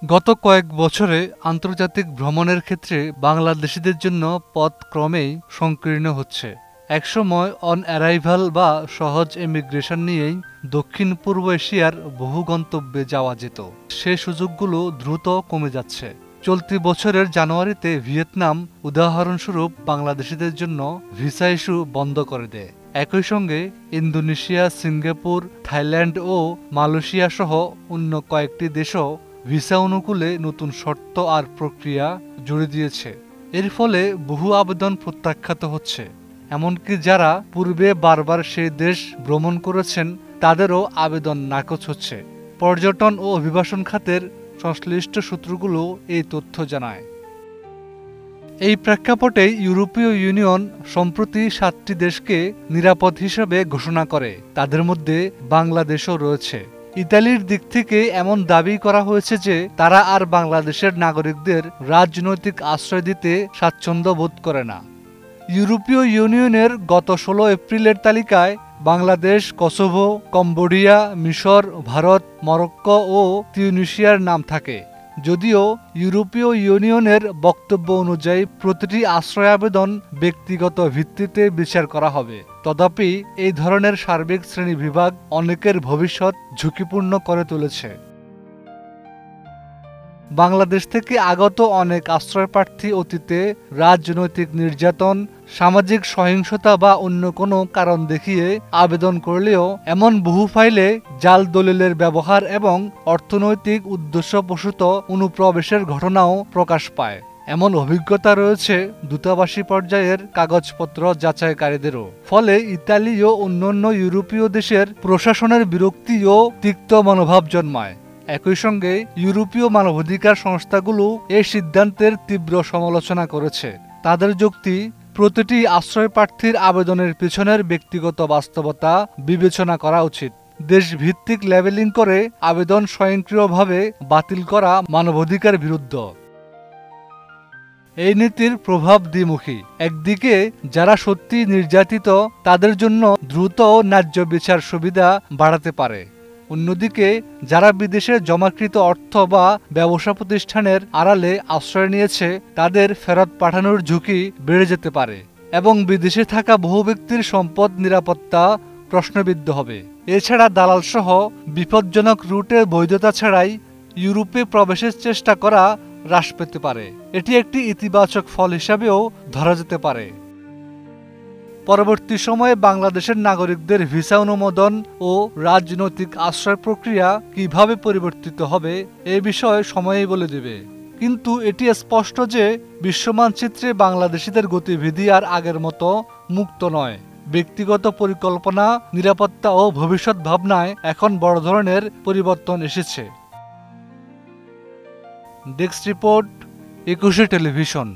গত কয়েক বছরে আন্তর্জাতিক ভ্রমণের ক্ষেত্রে বাংলাদেশিদের জন্য পথ ক্রমেই সংকীর্ণ হচ্ছে। একসময় অন অ্যারাইভাল বা সহজ ইমিগ্রেশন নিয়েই দক্ষিণ পূর্ব এশিয়ার বহু গন্তব্যে যাওয়া যেত। সে সুযোগগুলো দ্রুত কমে যাচ্ছে। চলতি বছরের জানুয়ারিতে ভিয়েতনাম উদাহরণস্বরূপ বাংলাদেশিদের জন্য ভিসা ইস্যু বন্ধ করে দেয়। একই সঙ্গে ইন্দোনেশিয়া, সিঙ্গাপুর, থাইল্যান্ড ও মালয়েশিয়া সহ অন্য কয়েকটি দেশও ভিসা অনুকূলে নতুন শর্ত আর প্রক্রিয়া জুড়ে দিয়েছে। এর ফলে বহু আবেদন প্রত্যাখ্যাত হচ্ছে। এমনকি যারা পূর্বে বারবার সেই দেশ ভ্রমণ করেছেন তাদেরও আবেদন নাকচ হচ্ছে। পর্যটন ও অভিবাসন খাতের সংশ্লিষ্ট সূত্রগুলো এই তথ্য জানায়। এই প্রেক্ষাপটে ইউরোপীয় ইউনিয়ন সম্প্রতি 7টি দেশকে নিরাপদ হিসেবে ঘোষণা করে। তাদের মধ্যে বাংলাদেশও রয়েছে। ইতালির দিক থেকে এমন দাবি করা হয়েছে যে তারা আর বাংলাদেশের নাগরিকদের রাজনৈতিক আশ্রয় দিতে স্বাচ্ছন্দ্য বোধ করে না। ইউরোপীয় ইউনিয়নের গত 16 এপ্রিলের তালিকায় বাংলাদেশ, কসোভো, কম্বোডিয়া, মিশর, ভারত, মরক্কো ও তিউনিসিয়ার নাম থাকে। যদিও ইউরোপীয় ইউনিয়নের বক্তব্য অনুযায়ী প্রতিটি আশ্রয় আবেদন ব্যক্তিগত ভিত্তিতে বিচার করা হবে। তথাপি এই ধরনের সার্বিক শ্রেণীবিভাগ অনেকের ভবিষ্যৎ ঝুঁকিপূর্ণ করে তুলেছে। বাংলাদেশ থেকে আগত অনেক আশ্রয়প্রার্থী অতীতে রাজনৈতিক নির্যাতন, সামাজিক সহিংসতা বা অন্য কোনো কারণ দেখিয়ে আবেদন করলেও এমন বহু ফাইলে জাল দলিলের ব্যবহার এবং অর্থনৈতিক উদ্দেশ্যপ্রসূত অনুপ্রবেশের ঘটনাও প্রকাশ পায়। এমন অভিজ্ঞতা রয়েছে দূতাবাসী পর্যায়ের কাগজপত্র যাচাইকারীদেরও। ফলে ইতালি ও অন্যান্য ইউরোপীয় দেশের প্রশাসনের বিরক্তি ও তিক্ত মনোভাব জন্মায়। একই সঙ্গে ইউরোপীয় মানবাধিকার সংস্থাগুলো এই সিদ্ধান্তের তীব্র সমালোচনা করেছে। তাদের যুক্তি, প্রতিটি আশ্রয় প্রার্থীর আবেদনের পিছনের ব্যক্তিগত বাস্তবতা বিবেচনা করা উচিত। দেশভিত্তিক লেবেলিং করে আবেদন স্বয়ংক্রিয়ভাবে বাতিল করা মানবাধিকার বিরুদ্ধ। এই নীতির প্রভাব দ্বিমুখী। একদিকে যারা সত্যি নির্যাতিত তাদের জন্য দ্রুত ও ন্যায্য বিচার সুবিধা বাড়াতে পারে। অন্যদিকে যারা বিদেশে জমাকৃত অর্থ বা ব্যবসা প্রতিষ্ঠানের আড়ালে আশ্রয় নিয়েছে তাদের ফেরত পাঠানোর ঝুঁকি বেড়ে যেতে পারে এবং বিদেশে থাকা বহু ব্যক্তির সম্পদ নিরাপত্তা প্রশ্নবিদ্ধ হবে। এছাড়া দালালসহ বিপজ্জনক রুটের বৈধতা ছাড়াই ইউরোপে প্রবেশের চেষ্টা করা হ্রাস পেতে পারে। এটি একটি ইতিবাচক ফল হিসাবেও ধরা যেতে পারে। পরবর্তী সময়ে বাংলাদেশের নাগরিকদের ভিসা অনুমোদন ও রাজনৈতিক আশ্রয় প্রক্রিয়া কিভাবে পরিবর্তিত হবে এ বিষয়ে সময়ই বলে দেবে। কিন্তু এটি স্পষ্ট যে বিশ্বমানচিত্রে বাংলাদেশিদের গতিবিধি আর আগের মতো মুক্ত নয়। ব্যক্তিগত পরিকল্পনা, নিরাপত্তা ও ভবিষ্যৎ ভাবনায় এখন বড় ধরনের পরিবর্তন এসেছে। Desk report, 21 television.